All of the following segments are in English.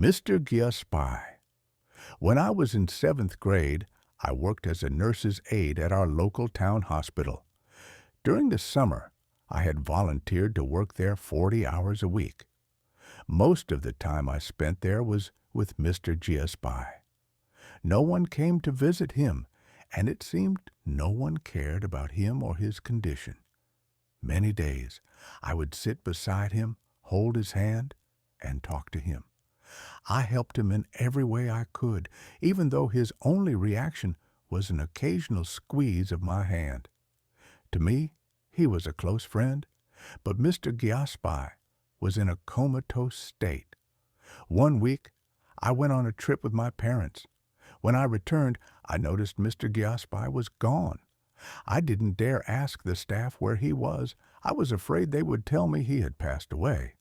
Mr. Giaspai. When I was in seventh grade, I worked as a nurse's aide at our local town hospital. During the summer, I had volunteered to work there 40 hours a week. Most of the time I spent there was with Mr. Giaspai. No one came to visit him, and it seemed no one cared about him or his condition. Many days I would sit beside him, hold his hand, and talk to him. I helped him in every way I could, even though his only reaction was an occasional squeeze of my hand. To me, he was a close friend, but Mr. Giaspai was in a comatose state. One week, I went on a trip with my parents. When I returned, I noticed Mr. Giaspai was gone. I didn't dare ask the staff where he was. I was afraid they would tell me he had passed away.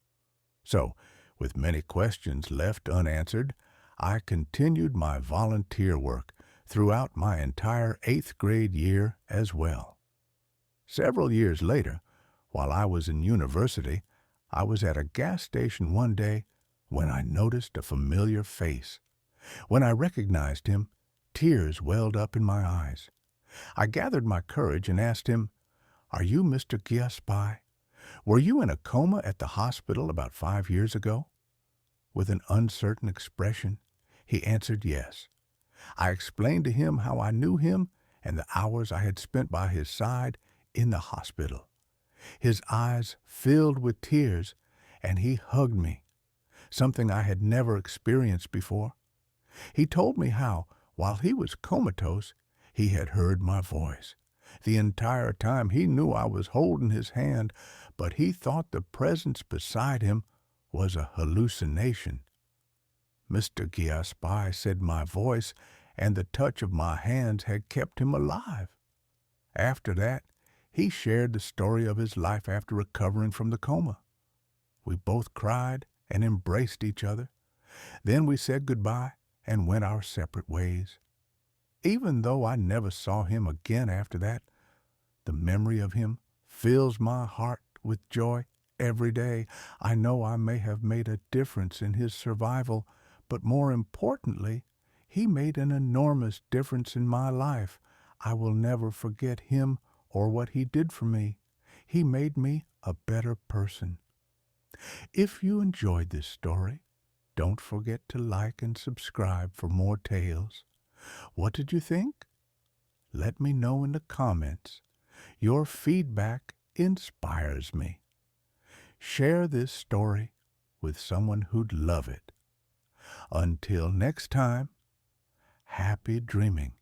So, with many questions left unanswered, I continued my volunteer work throughout my entire 8th grade year as well. Several years later, while I was in university, I was at a gas station one day when I noticed a familiar face. When I recognized him, tears welled up in my eyes. I gathered my courage and asked him, "Are you Mr. Giaspai? Were you in a coma at the hospital about 5 years ago?" With an uncertain expression, he answered yes. I explained to him how I knew him and the hours I had spent by his side in the hospital. His eyes filled with tears, and he hugged me, something I had never experienced before. He told me how, while he was comatose, he had heard my voice. The entire time he knew I was holding his hand, but he thought the presence beside him was a hallucination. Mr. Giaspai said my voice and the touch of my hands had kept him alive. After that, he shared the story of his life after recovering from the coma. We both cried and embraced each other. Then we said goodbye and went our separate ways. Even though I never saw him again after that, the memory of him fills my heart with joy every day. I know I may have made a difference in his survival, but more importantly, he made an enormous difference in my life. I will never forget him or what he did for me. He made me a better person. If you enjoyed this story, don't forget to like and subscribe for more tales. What did you think? Let me know in the comments. Your feedback inspires me. Share this story with someone who'd love it. Until next time, happy dreaming.